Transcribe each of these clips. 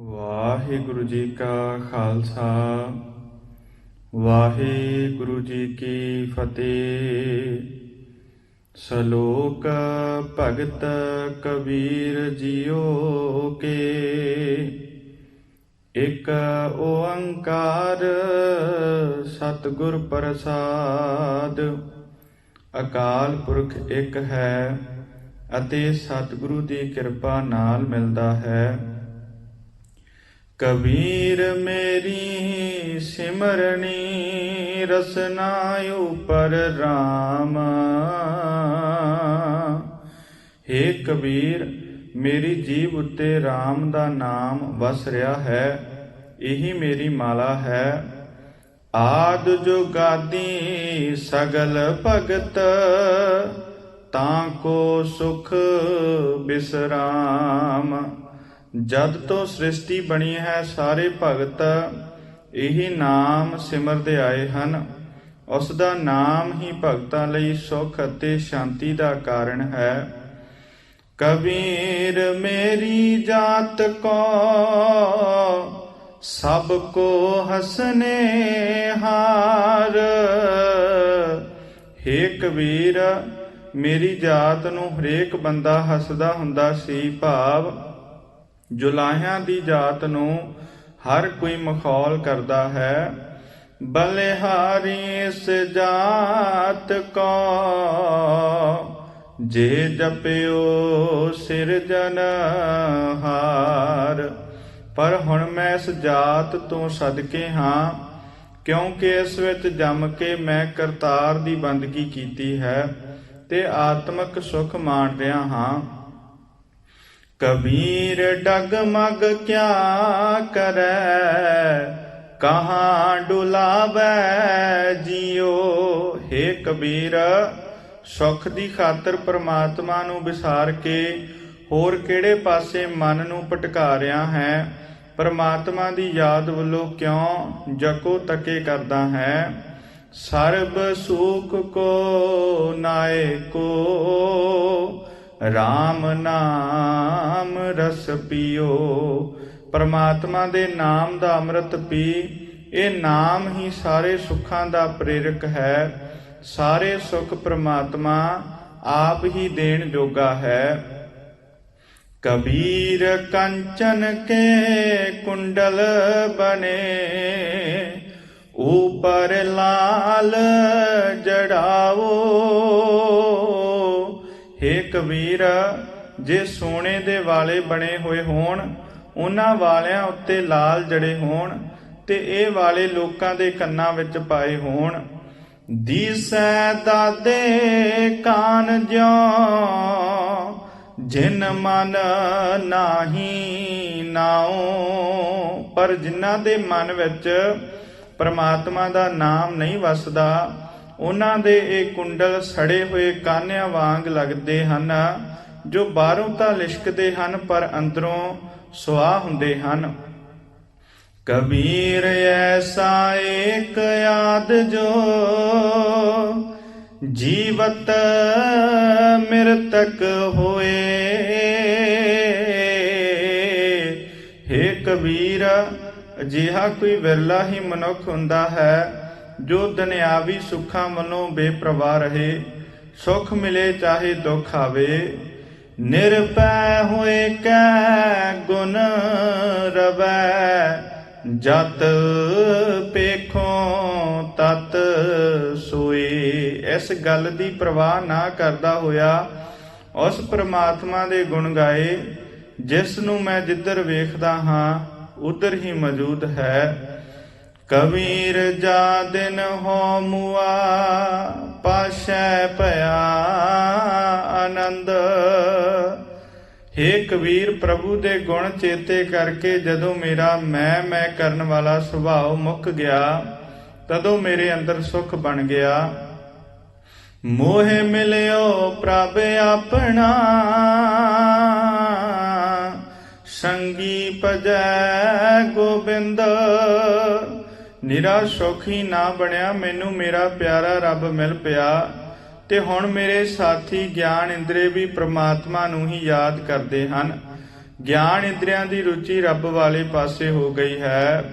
ਵਾਹਿਗੁਰੂ ਜੀ ਕਾ ਖਾਲਸਾ ਵਾਹਿਗੁਰੂ ਜੀ ਕੀ ਫਤਿਹ। ਸ਼ਲੋਕ ਭਗਤ ਕਬੀਰ ਜੀਓ ਕੇ। ਇੱਕ ਓੰਕਾਰ ਸਤਿਗੁਰ ਪ੍ਰਸਾਦ। ਅਕਾਲ ਪੁਰਖ ਇੱਕ ਹੈ ਅਤੇ ਸਤਿਗੁਰੂ ਦੀ ਕਿਰਪਾ ਨਾਲ ਮਿਲਦਾ ਹੈ। ਕਬੀਰ ਮੇਰੀ ਸਿਮਰਨੀ ਰਸਨਾ ਉਪਰ ਰਾਮ। ਹੇ ਕਬੀਰ, ਮੇਰੀ ਜੀਭ ਉੱਤੇ ਰਾਮ ਦਾ ਨਾਮ ਵਸ ਰਿਹਾ ਹੈ। ਇਹੀ ਮੇਰੀ ਮਾਲਾ ਹੈ। ਆਦਿ ਜੁਗਾਦੀ ਸਗਲ ਭਗਤ ਤਾਂ ਕੋ ਸੁਖ ਬਿਸਰਾਮ। ਜਦ ਤੋਂ ਸ੍ਰਿਸ਼ਟੀ ਬਣੀ ਹੈ, ਸਾਰੇ ਭਗਤ ਇਹੀ ਨਾਮ ਸਿਮਰਦੇ ਆਏ ਹਨ। ਉਸ ਦਾ ਨਾਮ ਹੀ ਭਗਤਾਂ ਲਈ ਸੁਖ ਅਤੇ ਸ਼ਾਂਤੀ ਦਾ ਕਾਰਨ ਹੈ। ਕਬੀਰ ਮੇਰੀ ਜਾਤ ਕੋ ਸਭ ਕੋ ਹਸਨੇ ਹਾਰ। ਹੇ ਕਬੀਰ, ਮੇਰੀ ਜਾਤ ਨੂੰ ਹਰੇਕ ਬੰਦਾ ਹੱਸਦਾ ਹੁੰਦਾ ਸੀ। ਭਾਵ ਜੁਲਾਹਿਆਂ ਦੀ ਜਾਤ ਨੂੰ ਹਰ ਕੋਈ ਮਖੌਲ ਕਰਦਾ ਹੈ। ਬਲਿਹਾਰੀ ਇਸ ਜਾਤ ਕੋ ਜੇ ਜਪਿਓ ਸਿਰਜਨਹਾਰ। ਪਰ ਹੁਣ ਮੈਂ ਇਸ ਜਾਤ ਤੋਂ ਸਦਕੇ ਹਾਂ, ਕਿਉਂਕਿ ਇਸ ਵਿੱਚ ਜੰਮ ਕੇ ਮੈਂ ਕਰਤਾਰ ਦੀ ਬੰਦਗੀ ਕੀਤੀ ਹੈ ਤੇ ਆਤਮਿਕ ਸੁਖ ਮਾਣ ਰਿਹਾ ਹਾਂ। ਕਬੀਰ ਡਗਮਗ ਕਿਆ ਕਰੈ ਕਹਾਂ ਡੁਲਾਵੈ ਜੀਓ। ਹੇ ਕਬੀਰ, ਸੁਖ ਦੀ ਖਾਤਰ ਪ੍ਰਮਾਤਮਾ ਨੂੰ ਵਿਸਾਰ ਕੇ ਹੋਰ ਕਿਹੜੇ ਪਾਸੇ ਮਨ ਨੂੰ ਭਟਕਾ ਰਿਹਾ ਹੈ। ਪ੍ਰਮਾਤਮਾ ਦੀ ਯਾਦ ਵੱਲੋਂ ਕਿਉਂ ਜਕੋ ਤਕੇ ਕਰਦਾ ਹੈ। ਸਰਬ ਸੁਖ ਕੋ ਨਾਇਕੋ ਰਾਮ ਨਾਮ ਰਸ ਪੀਓ। ਪਰਮਾਤਮਾ ਦੇ ਨਾਮ ਦਾ ਅੰਮ੍ਰਿਤ ਪੀ। ਇਹ ਨਾਮ ਹੀ ਸਾਰੇ ਸੁੱਖਾਂ ਦਾ ਪ੍ਰੇਰਕ ਹੈ। ਸਾਰੇ ਸੁੱਖ ਪ੍ਰਮਾਤਮਾ ਆਪ ਹੀ ਦੇਣ ਜੋਗਾ ਹੈ। ਕਬੀਰ ਕੰਚਨ ਕੇ ਕੁੰਡਲ ਬਨੇ ਊਪਰ ਲਾਲ ਜੜਾਵੋ। ਹੇ ਕਬੀਰ, ਜੇ ਸੋਨੇ ਦੇ ਵਾਲੇ ਬਣੇ ਹੋਏ ਹੋਣ, ਉਹਨਾਂ ਵਾਲਿਆਂ ਉੱਤੇ ਲਾਲ ਜੜੇ ਹੋਣ ਤੇ ਇਹ ਵਾਲੇ ਲੋਕਾਂ ਦੇ ਕੰਨਾਂ ਵਿੱਚ ਪਾਏ ਹੋਣ। ਦੀਸੈ ਦਾਦੇ ਕਾਨ ਜਿਉ ਜਿਨ ਮਨ ਨਾਹੀ ਨਾਉ। ਪਰ ਜਿਨ੍ਹਾਂ ਦੇ ਮਨ ਵਿੱਚ ਪਰਮਾਤਮਾ ਦਾ ਨਾਮ ਨਹੀਂ ਵਸਦਾ, ਉਹਨਾਂ ਦੇ ਇਹ ਕੁੰਡਲ ਸੜੇ ਹੋਏ ਕਾਨਿਆਂ ਵਾਂਗ ਲੱਗਦੇ ਹਨ, ਜੋ ਬਾਹਰੋਂ ਤਾਂ ਲਿਸ਼ਕਦੇ ਹਨ ਪਰ ਅੰਦਰੋਂ ਸੁਆਹ ਹੁੰਦੇ ਹਨ। ਕਬੀਰ ਐਸਾ ਏਕ ਯਾਦ ਜੋ ਜੀਵਤ ਮਿਰਤਕ ਹੋਏ। ਹੇ ਕਬੀਰ, ਅਜਿਹਾ ਕੋਈ ਵਿਰਲਾ ਹੀ ਮਨੁੱਖ ਹੁੰਦਾ ਹੈ ਜੋ ਦੁਨਿਆਵੀ ਸੁੱਖਾਂ ਵੱਲੋਂ ਬੇਪਰਵਾਹ ਰਹੇ। ਸੁੱਖ ਮਿਲੇ ਚਾਹੇ ਦੁੱਖ ਆਵੇ। ਨਿਰਭੈ ਹੋਏ ਕੈ ਗੁਣ ਰਵੈ ਜਤ ਪੇਖੋਂ ਤਤ ਸੋਏ। ਇਸ ਗੱਲ ਦੀ ਪ੍ਰਵਾਹ ਨਾ ਕਰਦਾ ਹੋਇਆ ਉਸ ਪ੍ਰਮਾਤਮਾ ਦੇ ਗੁਣ ਗਾਏ, ਜਿਸ ਨੂੰ ਮੈਂ ਜਿੱਧਰ ਵੇਖਦਾ ਹਾਂ ਉਧਰ ਹੀ ਮੌਜੂਦ ਹੈ। ਕਬੀਰ ਜਾ ਦਿਨ ਹੋ ਮੁਆ ਪਾਸ਼ੈ ਭਇਆ ਆਨੰਦ। ਹੇ ਕਬੀਰ, ਪ੍ਰਭੂ ਦੇ ਗੁਣ ਚੇਤੇ ਕਰਕੇ ਜਦੋਂ ਮੇਰਾ ਮੈਂ ਕਰਨ ਵਾਲਾ ਸੁਭਾਅ ਮੁੱਕ ਗਿਆ, ਤਦੋਂ ਮੇਰੇ ਅੰਦਰ ਸੁਖ ਬਣ ਗਿਆ। ਮੋਹਿ ਮਿਲਿਓ ਪ੍ਰਭ ਆਪਣਾ ਸੰਗੀ ਭਜੈ ਗੋਬਿੰਦ। ਨਿਰਾ ਸੁਖ ਹੀ ਨਾ ਬਣਿਆ, ਮੈਨੂੰ ਮੇਰਾ ਪਿਆਰਾ ਰੱਬ ਮਿਲ ਪਿਆ ਤੇ ਹੁਣ ਮੇਰੇ ਸਾਥੀ ਗਿਆਨ ਇੰਦਰੀ ਵੀ ਪ੍ਰਮਾਤਮਾ ਨੂੰ ਹੀ ਯਾਦ ਕਰਦੇ ਹਨ। ਗਿਆਨ ਇੰਦਰੀਆਂ ਦੀ ਰੁਚੀ ਰੱਬ ਵਾਲੇ ਪਾਸੇ ਹੋ ਗਈ ਹੈ।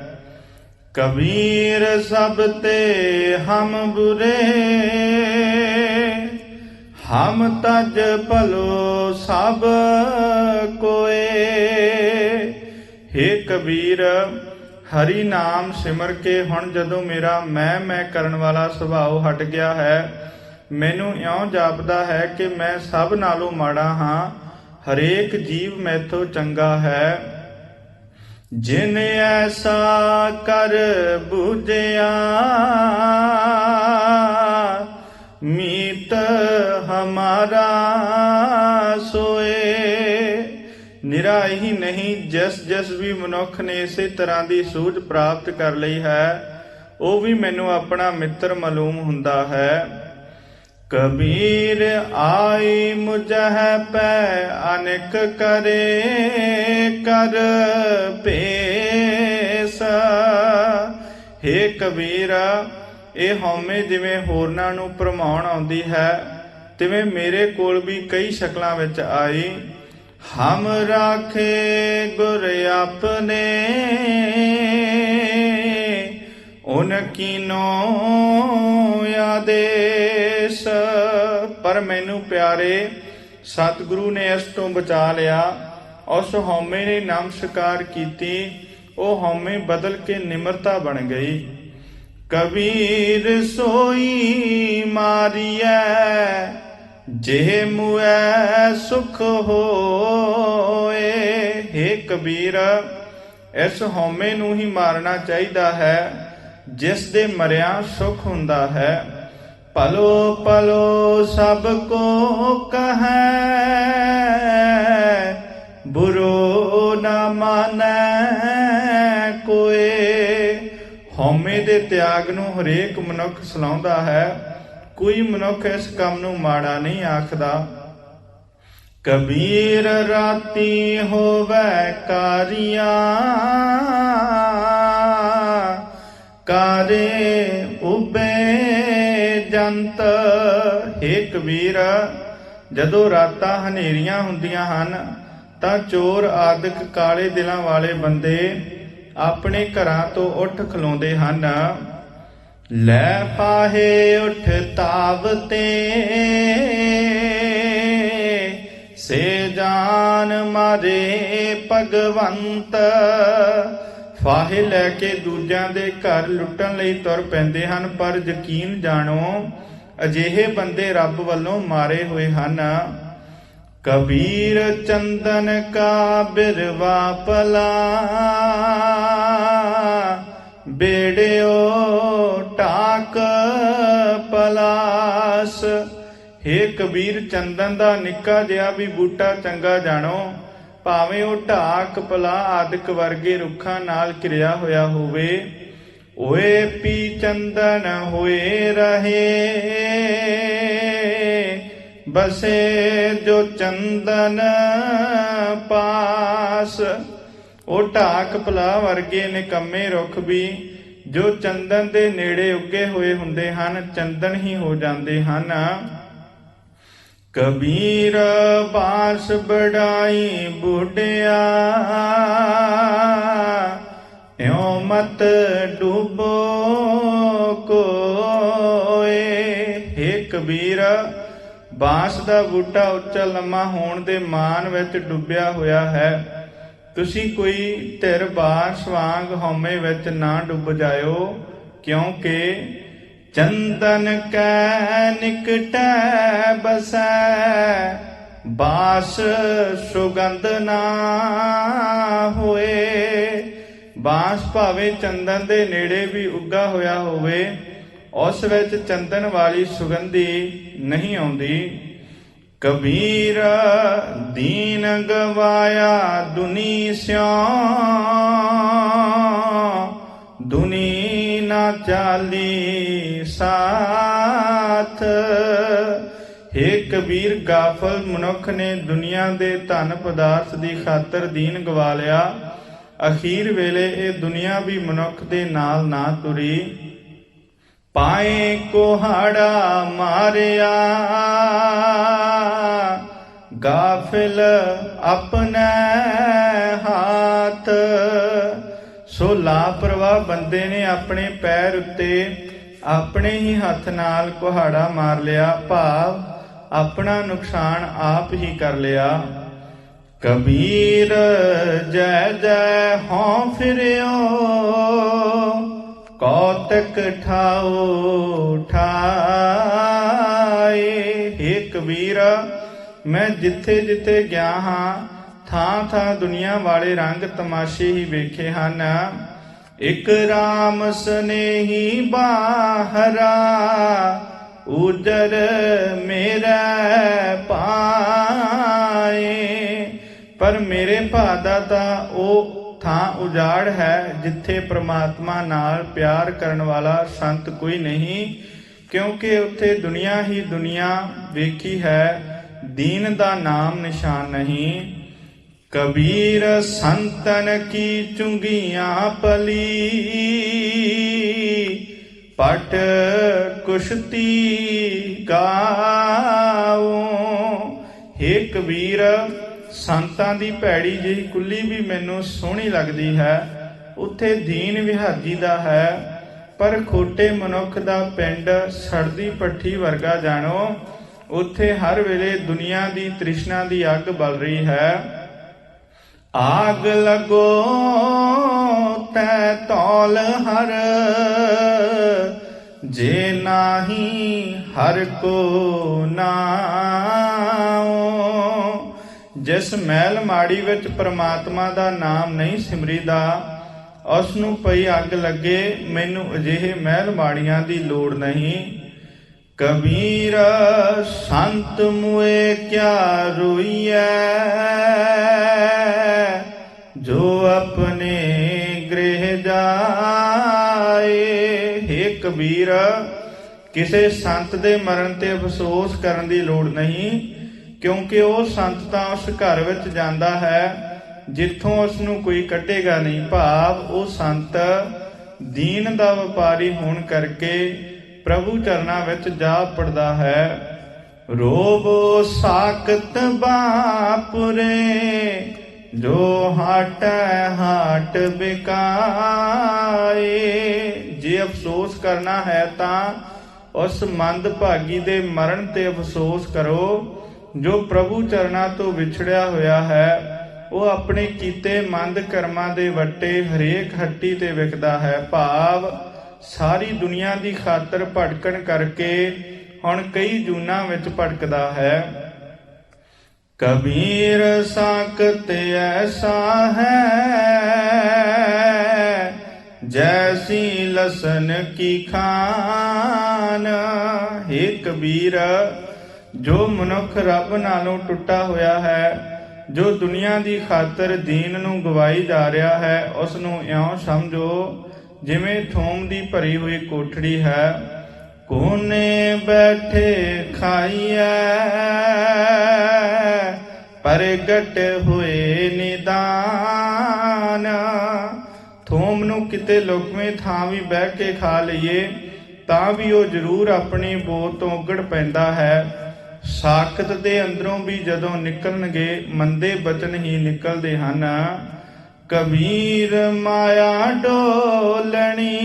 ਕਬੀਰ ਸਭ ਤੇ ਹਮ ਬੁਰੇ, ਹਮ ਤਜ ਭਲੋ ਸਭ ਕੋਏ। ਹੇ ਕਬੀਰ, ਹਰੀ ਨਾਮ ਸਿਮਰ ਕੇ ਹੁਣ ਜਦੋਂ ਮੇਰਾ ਮੈਂ ਕਰਨ ਵਾਲਾ ਸੁਭਾਅ ਹਟ ਗਿਆ ਹੈ, ਮੈਨੂੰ ਇਉਂ ਜਾਪਦਾ ਹੈ ਕਿ ਮੈਂ ਸਭ ਨਾਲੋਂ ਮਾੜਾ ਹਾਂ, ਹਰੇਕ ਜੀਵ ਮੈਥੋਂ ਚੰਗਾ ਹੈ। ਜਿਨ ਐਸਾ ਕਰ ਬੂਝਿਆ, ਮੀਤ ਹਮਾਰਾ ਸੋਏ। ਨਿਰਾ ਹੀ ਨਹੀਂ, ਜਿਸ ਵੀ ਮਨੁੱਖ ਨੇ ਇਸੇ ਤਰ੍ਹਾਂ ਦੀ ਸੂਝ ਪ੍ਰਾਪਤ ਕਰ ਲਈ ਹੈ, ਉਹ ਵੀ ਮੈਨੂੰ ਆਪਣਾ ਮਿੱਤਰ ਮਾਲੂਮ ਹੁੰਦਾ ਹੈ। ਕਬੀਰ ਆਈ ਮੁਝਹਿ ਪੈ ਅਨੇਕ ਕਰੇ, ਕਰ ਭੇਸ। ਹੇ ਕਬੀਰ, ਇਹ ਹਉਮੈ ਜਿਵੇਂ ਹੋਰਨਾਂ ਨੂੰ ਭਰਮਾਉਣ ਆਉਂਦੀ ਹੈ, ਤਿਵੇਂ ਮੇਰੇ ਕੋਲ ਵੀ ਕਈ ਸ਼ਕਲਾਂ ਵਿੱਚ ਆਈ। ਹਮ ਰਾਖੇ ਗੁਰ ਆਪਣੇ, ਉਨ ਕੀਨੋ ਆਦੇਸ। ਪਰ ਮੈਨੂੰ ਪਿਆਰੇ ਸਤਿਗੁਰੂ ਨੇ ਇਸ ਤੋਂ ਬਚਾ ਲਿਆ। ਉਸ ਹਉਮੈ ਨੇ ਨਮਸਕਾਰ ਕੀਤੀ, ਉਹ ਹਉਮੈ ਬਦਲ ਕੇ ਨਿਮਰਤਾ ਬਣ ਗਈ। ਕਬੀਰ ਸੋਈ ਮਾਰੀਐ, ਜੇ ਮੁਐ ਸੁਖ ਹੋਏ। ਹੇ ਕਬੀਰ, ਇਸ ਹਉਮੈ ਨੂੰ ਹੀ ਮਾਰਨਾ ਚਾਹੀਦਾ ਹੈ, ਜਿਸ ਦੇ ਮਰਿਆ ਸੁਖ ਹੁੰਦਾ ਹੈ। ਭਲੋ ਭਲੋ ਸਭ ਕੋ ਕਹੈ, ਬੁਰੋ ਨਾ ਮਾਨੈ ਕੋਏ। ਹਉਮੈ ਦੇ ਤਿਆਗ ਨੂੰ ਹਰੇਕ ਮਨੁੱਖ ਸਲਾਹੁੰਦਾ ਹੈ, ਕੋਈ ਮਨੁੱਖ ਇਸ ਕੰਮ ਨੂੰ ਮਾੜਾ ਨਹੀਂ ਆਖਦਾ। ਕਬੀਰ ਰਾਤੀ ਹੋਵੈ ਕਾਰੀਆ, ਕਾਰੇ ਉਬੇ ਜੰਤ। ਹੇ ਕਬੀਰ, ਜਦੋਂ ਰਾਤਾਂ ਹਨੇਰੀਆਂ ਹੁੰਦੀਆਂ ਹਨ ਤਾਂ ਚੋਰ ਆਦਿਕ ਕਾਲੇ ਦਿਲਾਂ ਵਾਲੇ ਬੰਦੇ ਆਪਣੇ ਘਰਾਂ ਤੋਂ ਉੱਠ ਖਲੋਂਦੇ ਹਨ। ਲੈ ਪਾਹੇ ਉੱਠ ਤਾਵਤੇ, ਸੇ ਜਾਨ ਮਾਰੇ ਭਗਵੰਤ। ਫਾਹੇ ਲੈ ਕੇ ਦੂਜਿਆਂ ਦੇ ਘਰ ਲੁੱਟਣ ਲਈ ਤੁਰ ਪੈਂਦੇ ਹਨ, ਪਰ ਯਕੀਨ ਜਾਣੋ ਅਜਿਹੇ ਬੰਦੇ ਰੱਬ ਵੱਲੋਂ ਮਾਰੇ ਹੋਏ ਹਨ। ਕਬੀਰ ਚੰਦਨ ਕਾ ਬਿਰਵਾ ਪਲਾ, ਬੇੜਿਓ ਟਾਕ ਪਲਾਸ। ਹੇ ਕਬੀਰ, ਚੰਦਨ ਦਾ ਨਿੱਕਾ ਜਿਹਾ ਵੀ ਬੂਟਾ ਚੰਗਾ ਜਾਣੋ, ਭਾਵੇਂ ਉਹ ਢਾਕ ਪਲਾ ਆਦਿਕ ਵਰਗੇ ਰੁੱਖਾਂ ਨਾਲ ਘਿਰਿਆ ਹੋਇਆ ਹੋਵੇ। ਓਏ ਪੀ ਚੰਦਨ ਹੋਏ ਰਹੇ, ਬਸੇ ਜੋ ਚੰਦਨ ਪਾਸ। ਉਹ ਢਾਕ ਪਲਾ ਵਰਗੇ ਨਿਕੰਮੇ ਰੁੱਖ ਵੀ ਜੋ ਚੰਦਨ ਦੇ ਨੇੜੇ ਉੱਗੇ ਹੋਏ ਹੁੰਦੇ ਹਨ, ਚੰਦਨ ਹੀ ਹੋ ਜਾਂਦੇ ਹਨ। ਕਬੀਰ ਬਾਸ ਬੜਾਈ ਬੁਢਿਆ, ਇਉ ਮਤ ਡੂਬੋ ਕੋਏ। ਹੇ ਕਬੀਰ, ਬਾਂਸ ਦਾ ਬੂਟਾ ਉੱਚਾ ਲੰਮਾ ਹੋਣ ਦੇ ਮਾਨ ਵਿੱਚ ਡੁੱਬਿਆ ਹੋਇਆ ਹੈ। ਤੁਸੀਂ ਕੋਈ ਧਿਰ ਬਾਂਸ ਵਾਂਗ ਹਉਮੈ ਵਿੱਚ ਨਾ ਡੁੱਬ ਜਾਇਓ, ਕਿਉਂਕਿ ਚੰਦਨ ਕੈ ਨਿਕਟੈ ਬਸੈ, ਬਾਸ ਸੁਗੰਧ ਨਾ ਹੋਏ। ਬਾਂਸ ਭਾਵੇਂ ਚੰਦਨ ਦੇ ਨੇੜੇ ਵੀ ਉੱਗਾ ਹੋਇਆ ਹੋਵੇ, ਉਸ ਵਿੱਚ ਚੰਦਨ ਵਾਲੀ ਸੁਗੰਧੀ ਨਹੀਂ ਆਉਂਦੀ। ਕਬੀਰ ਦੀਨ ਗਵਾਇਆ ਦੁਨੀ ਸਿਉ, ਦੁਨੀ ਨਾ ਚਾਲੀ ਸਾਥ। ਹੇ ਕਬੀਰ, ਗਾਫਲ ਮਨੁੱਖ ਨੇ ਦੁਨੀਆ ਦੇ ਧਨ ਪਦਾਰਥ ਦੀ ਖਾਤਰ ਦੀਨ ਗਵਾ ਲਿਆ। ਅਖੀਰ ਵੇਲੇ ਇਹ ਦੁਨੀਆ ਵੀ ਮਨੁੱਖ ਦੇ ਨਾਲ ਨਾ ਤੁਰੀ। ਪਾਏ ਕੁਹਾੜਾ ਮਾਰਿਆ, ਗਾਫਿਲ ਆਪਣੇ ਹਾਥ। ਸੋ ਲਾਪਰਵਾਹ ਬੰਦੇ ਨੇ ਆਪਣੇ ਪੈਰ ਉੱਤੇ ਆਪਣੇ ਹੀ ਹੱਥ ਨਾਲ ਕੁਹਾੜਾ ਮਾਰ ਲਿਆ, ਭਾਵ ਆਪਣਾ ਨੁਕਸਾਨ ਆਪ ਹੀ ਕਰ ਲਿਆ। ਕਬੀਰ ਜੈ ਜੈ ਹੋਂ ਫਿਰਿਓ, ਕੌਤਕ ਠਾਓ ਠਾਏ। ਹੇ ਕਬੀਰ, ਮੈਂ ਜਿੱਥੇ ਜਿੱਥੇ ਗਿਆ ਹਾਂ, ਥਾਂ ਥਾਂ ਦੁਨੀਆ ਵਾਲੇ ਰੰਗ ਤਮਾਸ਼ੇ ਹੀ ਵੇਖੇ ਹਨ। ਇਕ ਰਾਮ ਸਨੇਹੀ ਬਾਹਰਾ, ਉਜਰ ਮੇਰਾ ਪਾਏ। ਪਰ ਮੇਰੇ ਭਾਦਾ ਤਾਂ ਉਹ ਥਾਂ ਉਜਾੜ ਹੈ ਜਿੱਥੇ ਪ੍ਰਮਾਤਮਾ ਨਾਲ ਪਿਆਰ ਕਰਨ ਵਾਲਾ ਸੰਤ ਕੋਈ ਨਹੀਂ, ਕਿਉਂਕਿ ਉੱਥੇ ਦੁਨੀਆ ਹੀ ਦੁਨੀਆ ਵੇਖੀ ਹੈ, ਦੀਨ ਦਾ ਨਾਮ ਨਿਸ਼ਾਨ ਨਹੀਂ। ਕਬੀਰ ਸੰਤਨ ਕੀ ਚੁੰਗੀਆਂ ਪਲੀ, ਪਟ ਕੁਸ਼ਤੀ ਗਾਓ। ਹੇ ਕਬੀਰ, ਸੰਤਾਂ ਦੀ ਭੈੜੀ ਜਿਹੀ ਕੁੱਲੀ ਵੀ ਮੈਨੂੰ ਸੋਹਣੀ ਲੱਗਦੀ ਹੈ, ਉੱਥੇ ਦੀਨ ਵਿਹਾਜੀ ਦਾ ਹੈ, ਪਰ ਖੋਟੇ ਮਨੁੱਖ ਦਾ ਪਿੰਡ ਸੜਦੀ ਪੱਠੀ ਵਰਗਾ ਜਾਣੋ। ਉੱਥੇ ਹਰ ਵੇਲੇ ਦੁਨੀਆ ਦੀ ਤ੍ਰਿਸ਼ਨਾ ਦੀ ਅੱਗ ਬਲ ਰਹੀ ਹੈ। ਆਗ ਲਗੋ ਤੈ ਤੌਲ ਹਰ, ਜੇ ਨਾਹੀ ਹਰ ਕੋ ਨਾਉ। ਜਿਸ ਮਹਿਲ ਮਾੜੀ ਵਿੱਚ ਪ੍ਰਮਾਤਮਾ ਦਾ ਨਾਮ ਨਹੀਂ ਸਿਮਰੀਦਾ, ਉਸ ਨੂੰ ਪਈ ਅੱਗ ਲੱਗੇ। ਮੈਨੂੰ ਅਜਿਹੇ ਮਹਿਲ ਮਾੜੀਆਂ ਦੀ ਲੋੜ ਨਹੀਂ। ਕਬੀਰ ਸੰਤ ਮੁਏ ਕਿਆ ਰੋਈਐ, ਜੋ ਆਪਣੇ ਗ੍ਰਹਿ ਜਾਏ। ਹੇ ਕਬੀਰ, ਕਿਸੇ ਸੰਤ ਦੇ ਮਰਨ ਤੇ ਅਫਸੋਸ ਕਰਨ ਦੀ ਲੋੜ ਨਹੀਂ, ਕਿਉਂਕਿ ਉਹ ਸੰਤ ਤਾਂ ਉਸ ਘਰ ਵਿੱਚ ਜਾਂਦਾ ਹੈ ਜਿੱਥੋਂ ਉਸ ਨੂੰ ਕੋਈ ਕੱਢੇਗਾ ਨਹੀਂ, ਭਾਵ ਉਹ ਸੰਤ ਦੀਨ ਦਾ ਵਪਾਰੀ ਹੋਣ ਕਰਕੇ ਪ੍ਰਭੂ ਚਰਨਾਂ ਵਿੱਚ ਜਾ ਪੜਦਾ ਹੈ। ਰੋਵੋ ਸਾਕਤ ਬਾਪੁਰੇ, ਜੋ ਹਾਟੈ ਹਾਟ ਬਿਕਾਏ। ਜੇ ਅਫਸੋਸ ਕਰਨਾ ਹੈ ਤਾਂ ਉਸ ਮੰਦਭਾਗੀ ਦੇ ਮਰਨ ਤੇ ਅਫਸੋਸ ਕਰੋ, ਜੋ ਪ੍ਰਭੂ ਚਰਨਾਂ ਤੋਂ ਵਿਛੜਿਆ ਹੋਇਆ ਹੈ। ਉਹ ਆਪਣੇ ਕੀਤੇ ਮੰਦ ਕਰਮਾਂ ਦੇ ਵੱਟੇ ਹਰੇਕ ਹੱਟੀ ਤੇ ਵਿਕਦਾ ਹੈ, ਭਾਵ ਸਾਰੀ ਦੁਨੀਆ ਦੀ ਖਾਤਰ ਭਟਕਣ ਕਰਕੇ ਹੁਣ ਕਈ ਜੂਨਾਂ ਵਿੱਚ ਭਟਕਦਾ ਹੈ। ਕਬੀਰ ਸਾਕਤ ਐਸਾ ਹੈ, ਜੈਸੀ ਲਸਨ ਕੀ ਖਾਨ। ਹੇ ਕਬੀਰ, ਜੋ ਮਨੁੱਖ ਰੱਬ ਨਾਲੋਂ ਟੁੱਟਾ ਹੋਇਆ ਹੈ, ਜੋ ਦੁਨੀਆ ਦੀ ਖਾਤਰ ਦੀਨ ਨੂੰ ਗਵਾਈ ਜਾ ਰਿਹਾ ਹੈ, ਉਸ ਨੂੰ ਇਉਂ ਸਮਝੋ ਜਿਵੇਂ ਥੋਮ ਦੀ ਭਰੀ ਹੋਈ ਕੋਠੜੀ ਹੈ। ਕੋਨੇ ਬੈਠੇ ਖਾਈਐ, ਪ੍ਰਗਟ ਹੋਏ ਨਿਦਾਨ। ਥੋਮ ਨੂੰ ਕਿਤੇ ਲੁਕਵੇਂ ਥਾਂ ਵੀ ਬਹਿ ਕੇ ਖਾ ਲਈਏ ਤਾਂ ਵੀ ਉਹ ਜ਼ਰੂਰ ਆਪਣੀ ਬੋ ਤੋਂ ਉੱਗੜ ਪੈਂਦਾ ਹੈ। ਸਾਖਤ ਦੇ ਅੰਦਰੋਂ ਵੀ ਜਦੋਂ ਨਿਕਲਣਗੇ ਮੰਦੇ ਬਚਨ ਹੀ ਨਿਕਲਦੇ ਹਨ। ਕਬੀਰ ਮਾਇਆ ਡੋਲਣੀ,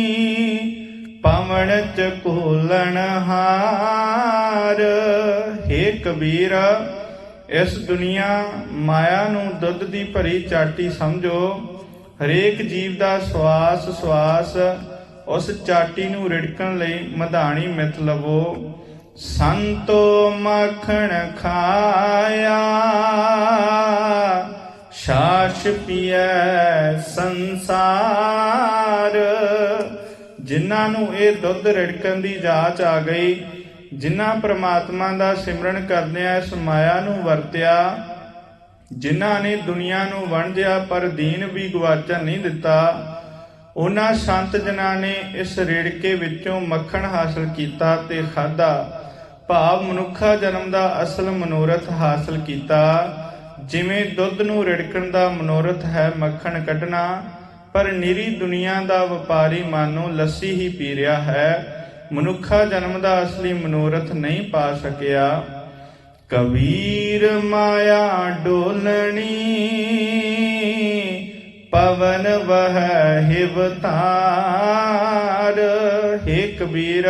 ਪਵਣ ਚ ਘੋਲਣ ਹਾਰ। ਹੇ ਕਬੀਰ, ਇਸ ਦੁਨੀਆ ਮਾਇਆ ਨੂੰ ਦੁੱਧ ਦੀ ਭਰੀ ਚਾਟੀ ਸਮਝੋ। ਹਰੇਕ ਜੀਵ ਦਾ ਸਵਾਸ ਸਵਾਸ ਉਸ ਚਾਟੀ ਨੂੰ ਰਿੜਕਣ ਲਈ ਮਧਾਣੀ ਮਿੱਥ ਲਵੋ। ਸੰਤੋ ਮੱਖਣ ਖਾਇਆ, ਛਾਛ ਪੀਐ ਸੰਸਾਰ। ਜਿਨ੍ਹਾਂ ਨੂੰ ਇਹ ਦੁੱਧ ਰਿੜਕਣ ਦੀ ਜਾਚ ਆ ਗਈ, ਜਿਨ੍ਹਾਂ ਪ੍ਰਮਾਤਮਾ ਦਾ ਸਿਮਰਨ ਕਰਦਿਆਂ ਇਸ ਮਾਇਆ ਨੂੰ ਵਰਤਿਆ, ਜਿਨ੍ਹਾਂ ਨੇ ਦੁਨੀਆ ਨੂੰ ਵੰਝਿਆ ਪਰ ਦੀਨ ਵੀ ਗਵਾਚਣ ਨਹੀਂ ਦਿੱਤਾ, ਉਹਨਾਂ ਸੰਤ ਜਨਾਂ ਨੇ ਇਸ ਰਿੜਕੇ ਵਿੱਚੋਂ ਮੱਖਣ ਹਾਸਲ ਕੀਤਾ ਤੇ ਖਾਧਾ, ਭਾਵ ਮਨੁੱਖਾ ਜਨਮ ਦਾ ਅਸਲ ਮਨੋਰਥ ਹਾਸਲ ਕੀਤਾ। ਜਿਵੇਂ ਦੁੱਧ ਨੂੰ ਰਿੜਕਣ ਦਾ ਮਨੋਰਥ ਹੈ ਮੱਖਣ ਕੱਢਣਾ, ਪਰ ਨਿਰੀ ਦੁਨੀਆ ਦਾ ਵਪਾਰੀ ਮਾਨੋ ਲੱਸੀ ਹੀ ਪੀ ਰਿਹਾ ਹੈ, ਮਨੁੱਖਾ ਜਨਮ ਦਾ ਅਸਲੀ ਮਨੋਰਥ ਨਹੀਂ ਪਾ ਸਕਿਆ। ਕਬੀਰ ਮਾਇਆ ਡੋਲਣੀ, ਪਵਨ ਵਹਿ ਹਿਵਤਾਰ। ਹੇ ਕਬੀਰ,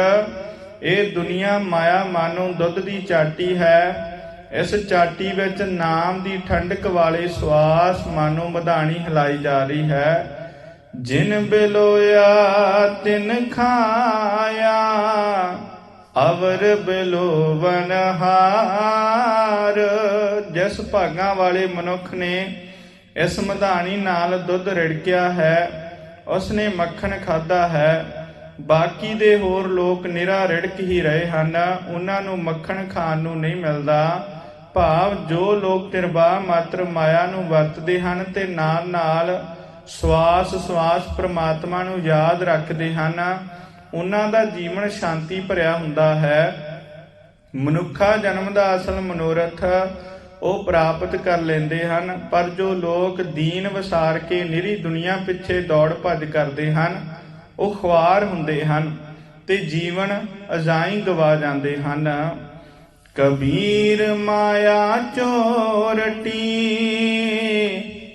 ਇਹ ਦੁਨੀਆ ਮਾਇਆ ਮਾਨੋ ਦੁੱਧ ਦੀ ਚਾਟੀ ਹੈ। ਇਸ ਚਾਟੀ ਵਿੱਚ ਨਾਮ ਦੀ ਠੰਡਕ ਵਾਲੇ ਸਵਾਸ ਮਾਨੋ ਮਧਾਣੀ ਹਿਲਾਈ ਜਾ ਰਹੀ ਹੈ। ਜਿਨ ਬਿਲੋਇਆ ਤਿਨ ਖਾਇਆ, ਅਵਰ ਬਿਲੋਵਨ ਹਾਰ। ਜਿਸ ਭਾਗਾਂ ਵਾਲੇ ਮਨੁੱਖ ਨੇ ਇਸ ਮਧਾਣੀ ਨਾਲ ਦੁੱਧ ਰਿੜਕਿਆ ਹੈ, ਉਸਨੇ ਮੱਖਣ ਖਾਧਾ ਹੈ। ਬਾਕੀ ਦੇ ਹੋਰ ਲੋਕ ਨਿਰਾ ਰਿੜਕ ਹੀ ਰਹੇ ਹਨ, ਉਹਨਾਂ ਨੂੰ ਮੱਖਣ ਖਾਣ ਨੂੰ ਨਹੀਂ ਮਿਲਦਾ। ਭਾਵ ਜੋ ਲੋਕ ਨਿਰਵਾਹ ਮਾਤਰ ਮਾਇਆ ਨੂੰ ਵਰਤਦੇ ਹਨ ਤੇ ਨਾਲ ਨਾਲ ਸਵਾਸ ਸਵਾਸ ਪ੍ਰਮਾਤਮਾ ਨੂੰ ਯਾਦ ਰੱਖਦੇ ਹਨ, ਉਹਨਾਂ ਦਾ ਜੀਵਨ ਸ਼ਾਂਤੀ ਭਰਿਆ ਹੁੰਦਾ ਹੈ। ਮਨੁੱਖਾ ਜਨਮ ਦਾ ਅਸਲ ਮਨੋਰਥ ਉਹ ਪ੍ਰਾਪਤ ਕਰ ਲੈਂਦੇ ਹਨ, ਪਰ ਜੋ ਲੋਕ ਦੀਨ ਵਿਸਾਰ ਕੇ ਨਿਰੀ ਦੁਨੀਆ ਪਿੱਛੇ ਦੌੜ ਭੱਜ ਕਰਦੇ ਹਨ, ਉਹ ਖੁਆਰ ਹੁੰਦੇ ਹਨ ਤੇ ਜੀਵਨ ਅਜਾਈਂ ਗਵਾ ਜਾਂਦੇ ਹਨ। ਕਬੀਰ ਮਾਇਆ ਚੋਰਟੀ,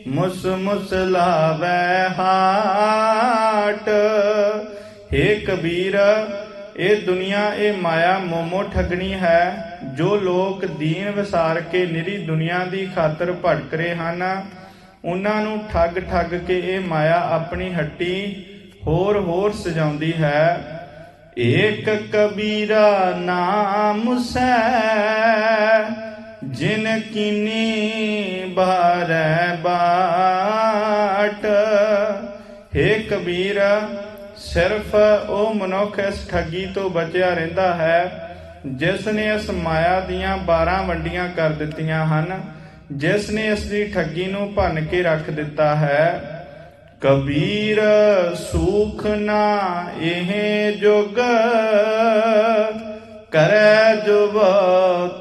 ਮੁਸ ਮੁਸ ਲਾਵੈ ਹਾਟ। ਹੇ ਕਬੀਰ, ਇਹ ਦੁਨੀਆ ਇਹ ਮਾਇਆ ਮੋਮੋ ਠੱਗਣੀ ਹੈ। ਜੋ ਲੋਕ ਦੀਨ ਵਿਸਾਰ ਕੇ ਨਿਰੀ ਦੁਨੀਆ ਦੀ ਖਾਤਰ ਭਟਕ ਰਹੇ ਹਨ, ਉਹਨਾਂ ਨੂੰ ਠੱਗ ਠੱਗ ਕੇ ਇਹ ਮਾਇਆ ਆਪਣੀ ਹੱਟੀ ਹੋਰ ਹੋਰ ਸਜਾਉਂਦੀ ਹੈ। ਏਕ ਕਬੀਰਾ ਨਾਮ ਸੈ, ਜਿਨ ਕੀਨੀ ਬਾਰੈ ਬਾਟ। ਹੇ ਕਬੀਰ, ਸਿਰਫ ਉਹ ਮਨੁੱਖ ਇਸ ਠੱਗੀ ਤੋਂ ਬਚਿਆ ਰਹਿੰਦਾ ਹੈ ਜਿਸ ਨੇ ਇਸ ਮਾਇਆ ਦੀਆਂ 12 ਵੰਡੀਆਂ ਕਰ ਦਿੱਤੀਆਂ ਹਨ, ਜਿਸ ਨੇ ਇਸ ਦੀ ਠੱਗੀ ਨੂੰ ਭੰਨ ਕੇ ਰੱਖ ਦਿੱਤਾ ਹੈ। ਕਬੀਰ ਸੂਖ ਨਾ ਇਹ ਜੁਗ, ਕਰੈ ਜੁਬ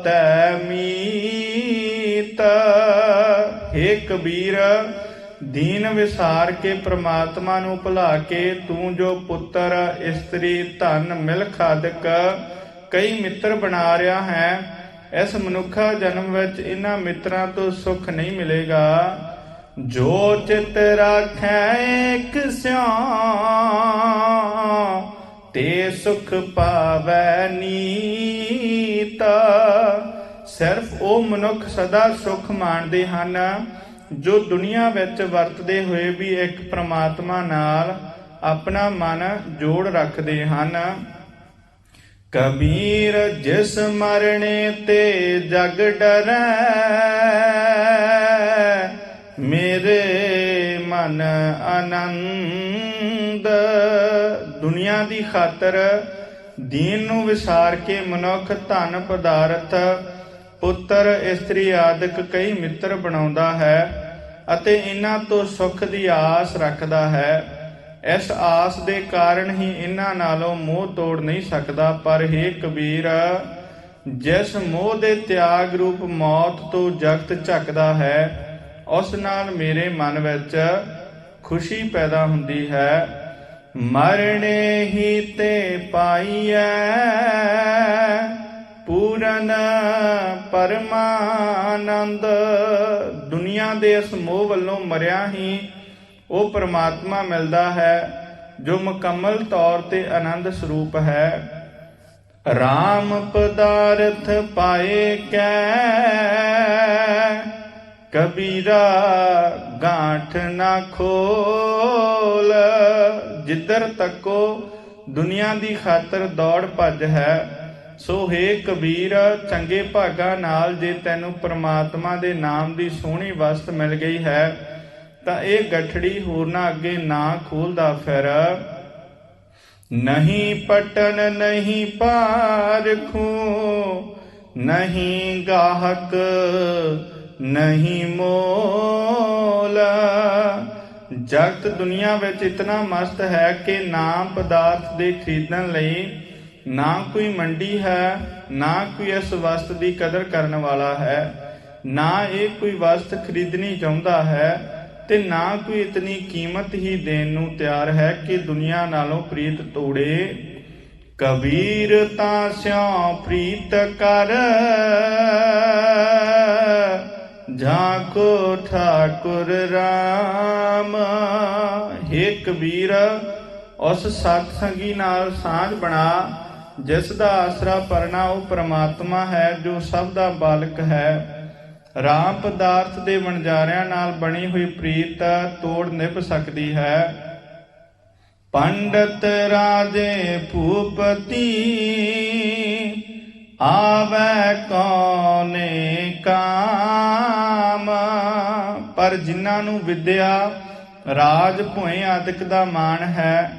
ਤੈ ਮੀਤ। ਹੇ ਕਬੀਰ, ਦੀਨ ਵਿਸਾਰ ਕੇ ਪ੍ਰਮਾਤਮਾ ਨੂੰ ਭੁਲਾ ਕੇ ਤੂੰ ਜੋ ਪੁੱਤਰ ਇਸਤਰੀ ਧਨ ਮਿਲਖ ਆਦਿਕ ਕਈ ਮਿੱਤਰ ਬਣਾ ਰਿਹਾ ਹੈ, ਇਸ ਮਨੁੱਖਾ ਜਨਮ ਵਿੱਚ ਇਹਨਾਂ ਮਿੱਤਰਾਂ ਤੋਂ ਸੁਖ ਨਹੀਂ ਮਿਲੇਗਾ। ਜੋ ਚਿਤ ਰਾਖੈ ਏਕ ਸਿਉ, ਤੇ ਸੁਖ ਪਾਵੈ ਨੀਤ। ਸਿਰਫ ਉਹ ਮਨੁੱਖ ਸਦਾ ਸੁਖ ਮਾਣਦੇ ਹਨ ਜੋ ਦੁਨੀਆ ਵਿੱਚ ਵਰਤਦੇ ਹੋਏ ਵੀ ਇੱਕ ਪ੍ਰਮਾਤਮਾ ਨਾਲ ਆਪਣਾ ਮਨ ਜੋੜ ਰੱਖਦੇ ਹਨ। ਕਬੀਰ ਜਿਸ ਮਰਣੇ ਤੇ ਜਗ ਡਰੈ, ਮੇਰੇ ਮਨ ਆਨੰਦ। ਦੁਨੀਆ ਦੀ ਖਾਤਰ ਦੀਨ ਨੂੰ ਵਿਸਾਰ ਕੇ ਮਨੁੱਖ ਧਨ ਪਦਾਰਥ ਪੁੱਤਰ ਇਸਤਰੀ ਆਦਿਕ ਕਈ ਮਿੱਤਰ ਬਣਾਉਂਦਾ ਹੈ ਅਤੇ ਇਹਨਾਂ ਤੋਂ ਸੁੱਖ ਦੀ ਆਸ ਰੱਖਦਾ ਹੈ। ਇਸ ਆਸ ਦੇ ਕਾਰਨ ਹੀ ਇਹਨਾਂ ਨਾਲੋਂ ਮੋਹ ਤੋੜ ਨਹੀਂ ਸਕਦਾ। ਪਰ ਹੇ ਕਬੀਰ, ਜਿਸ ਮੋਹ ਦੇ ਤਿਆਗ ਰੂਪ ਮੌਤ ਤੋਂ ਜਗਤ ਝੱਕਦਾ ਹੈ, ਉਸ ਨਾਲ ਮੇਰੇ ਮਨ ਵਿੱਚ ਖੁਸ਼ੀ ਪੈਦਾ ਹੁੰਦੀ ਹੈ। ਮਰਣੇ ਹੀ ਤੇ ਪਾਈਐ, ਪੂਰਨ ਪਰਮਾਨੰਦ। ਦੁਨੀਆ ਦੇ ਇਸ ਮੋਹ ਵੱਲੋਂ ਮਰਿਆ ਹੀ ਉਹ ਪਰਮਾਤਮਾ ਮਿਲਦਾ ਹੈ ਜੋ ਮੁਕੰਮਲ ਤੌਰ ਤੇ ਆਨੰਦ ਸਰੂਪ ਹੈ। RAM ਪਦਾਰਥ ਪਾਏ ਕੈ, ਕਬੀਰਾ ਗਾਂਠ ਨਾ ਖੋਲ। ਜਿੱਧਰ ਤੱਕੋ ਦੁਨੀਆ ਦੀ ਖਾਤਰ ਦੌੜ ਭੱਜ ਹੈ, ਸੋ ਹੇ ਕਬੀਰ, ਚੰਗੇ ਭਾਗਾਂ ਨਾਲ ਜੇ ਤੈਨੂੰ ਪ੍ਰਮਾਤਮਾ ਦੇ ਨਾਮ ਦੀ ਸੋਹਣੀ ਵਸਤ ਮਿਲ ਗਈ ਹੈ ਤਾਂ ਇਹ ਗਠੜੀ ਹੋਰਨਾਂ ਅੱਗੇ ਨਾ ਖੋਲਦਾ ਫਿਰ। ਨਹੀਂ ਪਟਨ ਨਹੀਂ ਪਾਰਖੂ, ਨਹੀਂ ਗਾਹਕ ਨਹੀਂ ਮੋਲ। ਜਗਤ ਦੁਨੀਆ ਵਿੱਚ ਇਤਨਾ ਮਸਤ ਹੈ ਕਿ ਨਾਮ ਪਦਾਰਥ ਦੇ ਖਰੀਦਣ ਲਈ ਨਾ ਕੋਈ ਮੰਡੀ ਹੈ, ਨਾ ਕੋਈ ਇਸ ਵਸਤ ਦੀ ਕਦਰ ਕਰਨ ਵਾਲਾ ਹੈ, ਨਾ ਇਹ ਕੋਈ ਵਸਤ ਖਰੀਦਣੀ ਚਾਹੁੰਦਾ ਹੈ ਤੇ ਨਾ ਕੋਈ ਇਤਨੀ ਕੀਮਤ ਹੀ ਦੇਣ ਨੂੰ ਤਿਆਰ ਹੈ ਕਿ ਦੁਨੀਆ ਨਾਲੋਂ ਪ੍ਰੀਤ ਤੋੜੇ। ਕਬੀਰ ਤਾਂ ਸਿਉ ਪ੍ਰੀਤ ਕਰ, ਝਾਕੋ ਠਾਕੁਰ ਰਾਮ। ਹੇ ਕਬੀਰ, ਉਸ ਸਤ ਸੰਗੀ ਨਾਲ ਸਾਂਝ ਬਣਾ, ਜਿਸ ਦਾ ਆਸਰਾ ਪਰਨਾ ਉਹ ਪ੍ਰਮਾਤਮਾ ਹੈ, ਜੋ ਸਭ ਦਾ ਬਾਲਕ ਹੈ। ਰਾਮ ਪਦਾਰਥ ਦੇ ਵਣਜਾਰਿਆਂ ਨਾਲ ਬਣੀ ਹੋਈ ਪ੍ਰੀਤ ਤੋੜ ਨਿਭ ਸਕਦੀ ਹੈ। ਪੰਡਤ ਰਾਜੇ ਭੂਪਤੀ, ਆਵੈ ਕੌਣੇ ਕਾਮ। ਪਰ ਜਿਨ੍ਹਾਂ ਨੂੰ ਵਿਦਿਆ, ਰਾਜ, ਭੋਏ ਆਦਿਕ ਦਾ ਮਾਣ ਹੈ,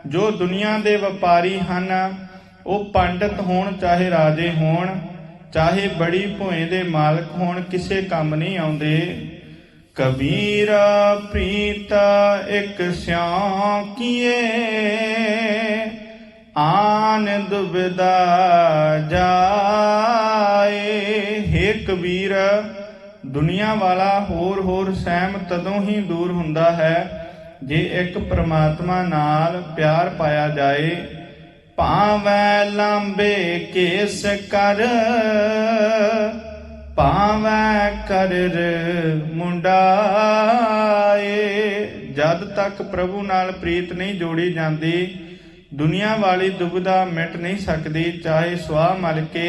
ਜੋ ਦੁਨੀਆ ਦੇ ਵਪਾਰੀ ਹਨ, ਉਹ ਪੰਡਤ ਹੋਣ ਚਾਹੇ ਰਾਜੇ ਹੋਣ, ਚਾਹੇ ਬੜੀ ਭੋਏ ਦੇ ਮਾਲਕ ਹੋਣ, ਕਿਸੇ ਕੰਮ ਨਹੀਂ ਆਉਂਦੇ। ਕਬੀਰ ਪ੍ਰੀਤ ਇਕ ਸਿਉ ਕੀਏ, ਆਨ ਦੁਬਿਧਾ ਜਾਏ। ਹੇ ਕਬੀਰ, ਦੁਨੀਆ ਵਾਲਾ ਹੋਰ ਸਹਿਮ ਤਦੋਂ ਹੀ ਦੂਰ ਹੁੰਦਾ ਹੈ ਜੇ ਇੱਕ ਪ੍ਰਮਾਤਮਾ ਨਾਲ ਪਿਆਰ ਪਾਇਆ ਜਾਏ। ਭਾਵੇਂ ਲਾਂਬੇ ਕੇਸ ਕਰ, ਭਾਵੇਂ ਕਰਰ ਮੁੰਡਾਏ। ਜਦ ਤੱਕ ਪ੍ਰਭੂ ਨਾਲ ਪ੍ਰੀਤ ਨਹੀਂ ਜੋੜੀ ਜਾਂਦੀ, ਦੁਨੀਆ ਵਾਲੀ ਦੁਬਿਧਾ ਮਿਟ ਨਹੀਂ ਸਕਦੀ। ਚਾਹੇ ਸੁਆਹ ਮਲ ਕੇ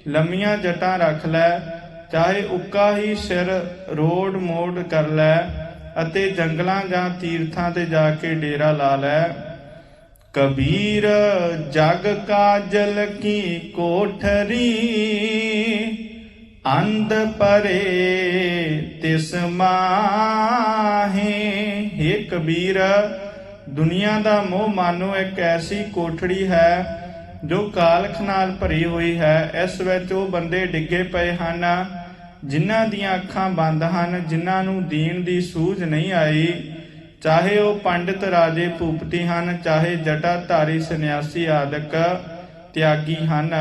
ਲੰਮੀਆਂ ਜਟਾਂ ਰੱਖ ਲੈ, ਚਾਹੇ ਉੱਕਾ ਹੀ ਸਿਰ ਰੋੜ ਮੋੜ ਕਰ ਲੈ ਅਤੇ ਜੰਗਲਾਂ ਜਾਂ ਤੀਰਥਾਂ ਤੇ ਜਾ ਕੇ ਡੇਰਾ ਲਾ ਲੈ। ਕਬੀਰ ਜਗ ਕਾਜਲ ਕੀ ਕੋਠਰੀ, ਅੰਧ ਪਰੇ ਤਿਸ ਮਾਹੇ। ਹੇ ਕਬੀਰ, ਦੁਨੀਆ ਦਾ ਮੋਹ ਮਾਨੋ ਇੱਕ ਐਸੀ ਕੋਠੜੀ ਹੈ ਜੋ ਕਾਲਖ ਨਾਲ ਭਰੀ ਹੋਈ ਹੈ। ਇਸ ਵਿੱਚ ਉਹ ਬੰਦੇ ਡਿੱਗੇ ਪਏ ਹਨ ਜਿਨ੍ਹਾਂ ਦੀਆਂ ਅੱਖਾਂ ਬੰਦ ਹਨ, ਜਿਨ੍ਹਾਂ ਨੂੰ ਦੀਨ ਦੀ ਸੂਝ ਨਹੀਂ ਆਈ। ਚਾਹੇ ਉਹ ਪੰਡਿਤ ਰਾਜੇ ਭੂਪਤੀ ਹਨ, ਚਾਹੇ ਜਟਾਧਾਰੀ ਸੰਨਿਆਸੀ ਆਦਿਕ ਤਿਆਗੀ ਹਨ।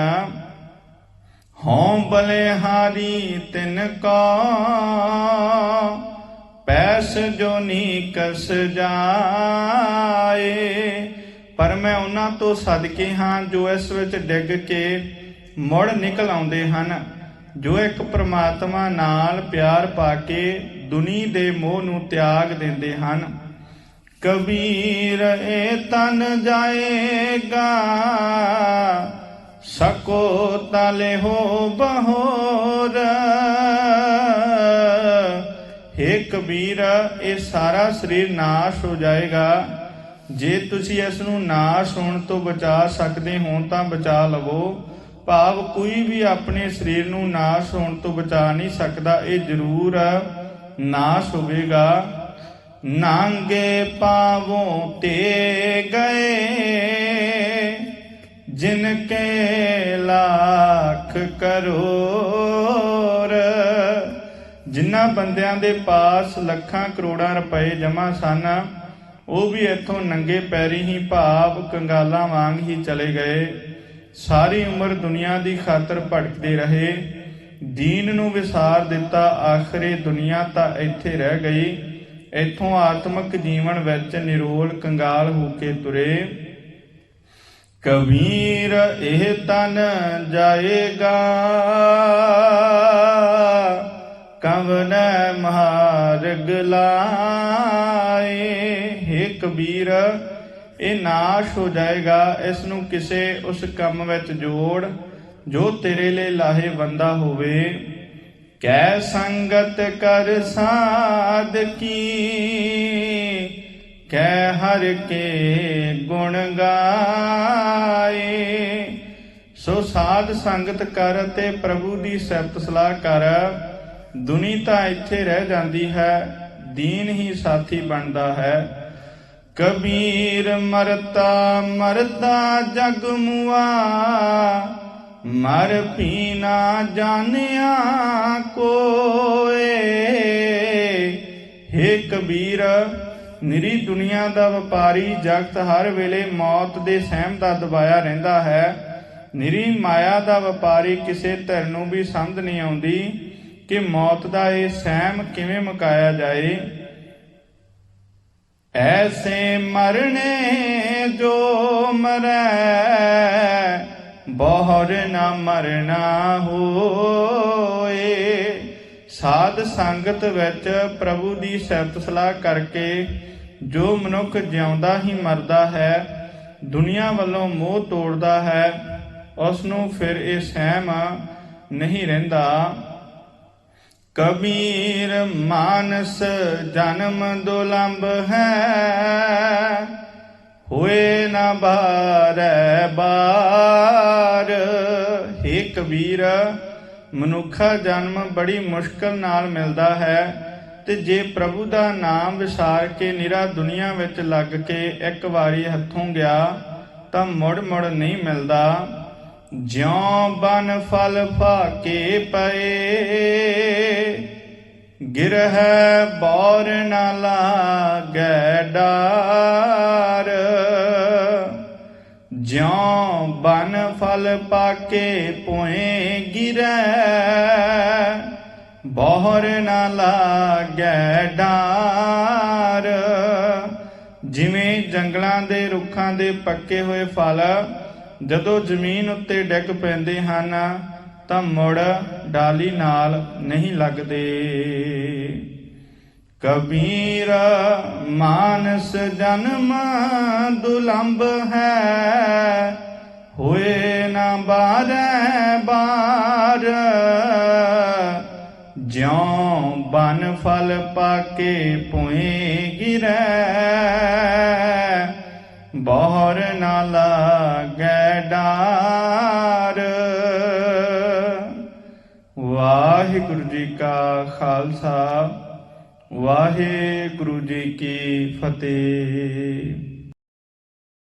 ਹਉ ਬਲਿਹਾਰੀ ਤਿਨ ਕੋ, ਪੈਸ ਜੋ ਨੀਕਸ ਜਾਏ। ਪਰ ਮੈਂ ਉਹਨਾਂ ਤੋਂ ਸਦਕੇ ਹਾਂ ਜੋ ਇਸ ਵਿੱਚ ਡਿੱਗ ਕੇ ਮੁੜ ਨਿਕਲ ਆਉਂਦੇ ਹਨ, ਜੋ ਇੱਕ ਪ੍ਰਮਾਤਮਾ ਨਾਲ ਪਿਆਰ ਪਾ ਕੇ ਦੁਨੀ ਦੇ ਮੋਹ ਨੂੰ ਤਿਆਗ ਦਿੰਦੇ ਹਨ। ਕਬੀਰ ਇਹ ਤਨ ਜਾਏਗਾ, ਸਕੋ ਤਲੇ ਹੋ ਬਹੋਰ। ਹੇ ਕਬੀਰ, ਇਹ ਸਾਰਾ ਸਰੀਰ ਨਾਸ਼ ਹੋ ਜਾਏਗਾ। ਜੇ ਤੁਸੀਂ ਇਸ ਨੂੰ ਨਾਸ਼ ਹੋਣ ਤੋਂ ਬਚਾ ਸਕਦੇ ਹੋ ਤਾਂ ਬਚਾ ਲਵੋ। ਭਾਵ ਕੋਈ ਵੀ ਆਪਣੇ ਸਰੀਰ ਨੂੰ ਨਾਸ਼ ਹੋਣ ਤੋਂ ਬਚਾ ਨਹੀਂ ਸਕਦਾ, ਇਹ ਜ਼ਰੂਰ ਨਾਸ਼ ਹੋਵੇਗਾ। ਨਾਂਗੇ ਪਾਵੋਂ ਤੇ ਗਏ, ਜਿਨ ਕੇ ਲੱਖ ਕਰੋੜ। ਜਿਨ੍ਹਾਂ ਬੰਦਿਆਂ ਦੇ ਪਾਸ ਲੱਖਾਂ ਕਰੋੜਾਂ ਰੁਪਏ ਜਮ੍ਹਾਂ ਸਨ, ਉਹ ਵੀ ਇੱਥੋਂ ਨੰਗੇ ਪੈਰੀ ਹੀ ਭਾਵ ਕੰਗਾਲਾਂ ਵਾਂਗ ਹੀ ਚਲੇ ਗਏ। ਸਾਰੀ ਉਮਰ ਦੁਨੀਆ ਦੀ ਖਾਤਰ ਭਟਕਦੇ ਰਹੇ, ਦੀਨ ਨੂੰ ਵਿਸਾਰ ਦਿੱਤਾ। ਆਖਰੇ ਦੁਨੀਆ ਤਾਂ ਇੱਥੇ ਰਹਿ ਗਈ। ਇੱਥੋਂ ਆਤਮਿਕ ਜੀਵਨ ਵਿੱਚ ਨਿਰੋਲ ਕੰਗਾਲ ਹੋ ਕੇ ਤੁਰੇ। ਕਬੀਰ ਇਹ ਤਨ ਜਾਏਗਾ, ਕਵਨ ਮਾਰਗ ਲਾਏ। ਹੇ ਕਬੀਰ, ਇਹ ਨਾਸ਼ ਹੋ ਜਾਏਗਾ। ਇਸ ਨੂੰ ਕਿਸੇ ਉਸ ਕੰਮ ਵਿੱਚ ਜੋੜ ਜੋ ਤੇਰੇ ਲਈ ਲਾਹੇਵੰਦਾ ਹੋਵੇ। ਕੈ ਸੰਗਤ ਕਰ ਸਾਧਕੀ, ਕੈ ਹਰ ਕੇ ਗੁਣ ਗਾਏ। ਸੋ ਸਾਧ ਸੰਗਤ ਕਰ ਤੇ ਪ੍ਰਭੂ ਦੀ ਸਿਫਤ ਸਲਾਹ ਕਰ। ਦੁਨੀ ਤਾਂ ਇੱਥੇ ਰਹਿ ਜਾਂਦੀ ਹੈ, ਦੀਨ ਹੀ ਸਾਥੀ ਬਣਦਾ ਹੈ। ਕਬੀਰ ਮਰਤਾ ਮਰਦਾ ਜਗ ਮੁਆ, ਮਰ ਭੀ ਨਾ ਜਾਣਿਆ ਕੋਏ। ਹੇ ਕਬੀਰ, ਨਿਰੀ ਦੁਨੀਆ ਦਾ ਵਪਾਰੀ ਜਗਤ ਹਰ ਵੇਲੇ ਮੌਤ ਦੇ ਸਹਿਮ ਦਾ ਦਬਾਇਆ ਰਹਿੰਦਾ ਹੈ। ਨਿਰੀ ਮਾਇਆ ਦਾ ਵਪਾਰੀ ਕਿਸੇ ਧਿਰ ਨੂੰ ਵੀ ਸਮਝ ਨਹੀਂ ਆਉਂਦੀ ਕਿ ਮੌਤ ਦਾ ਇਹ ਸਹਿਮ ਕਿਵੇਂ ਮੁਕਾਇਆ ਜਾਏ। ਐਸੇ ਮਰਨੇ ਜੋ ਮਰੈ ਬਹੁਰ ਨਾ ਮਰਨਾ ਹੋਏ। ਸਾਧ ਸੰਗਤ ਵਿੱਚ ਪ੍ਰਭੂ ਦੀ ਸਿਫਤ ਸਲਾਹ ਕਰਕੇ ਜੋ ਮਨੁੱਖ ਜਿਉਂਦਾ ਹੀ ਮਰਦਾ ਹੈ, ਦੁਨੀਆ ਵੱਲੋਂ ਮੋਹ ਤੋੜਦਾ ਹੈ, ਉਸ ਨੂੰ ਫਿਰ ਇਹ ਸਹਿਮ ਨਹੀਂ ਰਹਿੰਦਾ। ਕਬੀਰ ਮਾਨਸ ਜਨਮ ਦੁਲੰਭ ਹੈ, ਹੋਏ ਨਾ ਬਾਰੈ ਬਾਰ। ਹੇ ਕਬੀਰ, ਮਨੁੱਖਾ ਜਨਮ ਬੜੀ ਮੁਸ਼ਕਲ ਨਾਲ ਮਿਲਦਾ ਹੈ, ਤੇ ਜੇ ਪ੍ਰਭੂ ਦਾ ਨਾਮ ਵਿਸਾਰ ਕੇ ਨਿਰਾ ਦੁਨੀਆ ਵਿੱਚ ਲੱਗ ਕੇ ਇੱਕ ਵਾਰੀ ਹੱਥੋਂ ਗਿਆ ਤਾਂ ਮੁੜ ਮੁੜ ਨਹੀਂ ਮਿਲਦਾ। ਜਿਉ ਬਨ ਫਲ ਫਾਕੇ ਪਏ, ਗਿਰਹਿ ਬੌਰ ਨਾ ਲਾਗੈ ਡਾਰ। ਜਿਉ ਬਨ ਫਲ ਪਾਕੇ ਪੋਏ ਗਿਰੈ, ਬਹੁਰ ਨਾ ਲਾਗੈ ਡਾਰ। ਜਿਵੇਂ ਜੰਗਲਾਂ ਦੇ ਰੁੱਖਾਂ ਦੇ ਪੱਕੇ ਹੋਏ ਫਲ ਜਦੋਂ ਜ਼ਮੀਨ ਉੱਤੇ ਡਿੱਗ ਪੈਂਦੇ ਹਨ ਤਾਂ ਮੁੜ ਡਾਲੀ ਨਾਲ ਨਹੀਂ ਲੱਗਦੇ। ਕਬੀਰ ਮਾਨਸ ਜਨਮ ਦੁਲੰਭ ਹੈ, ਹੋਏ ਨਾ ਬਾਰੈ ਬਾਰ। ਜਿਉ ਬਨ ਫਲ ਪਾਕੇ ਪੋਏ ਗਿਰੈ, ਬਹੁਰ ਨਾ ਲਾਗੈ ਡਾਰ। ਵਾਹਿਗੁਰੂ ਜੀ ਕਾ ਖਾਲਸਾ, ਵਾਹਿਗੁਰੂ ਜੀ ਕੀ ਫਤਿਹ।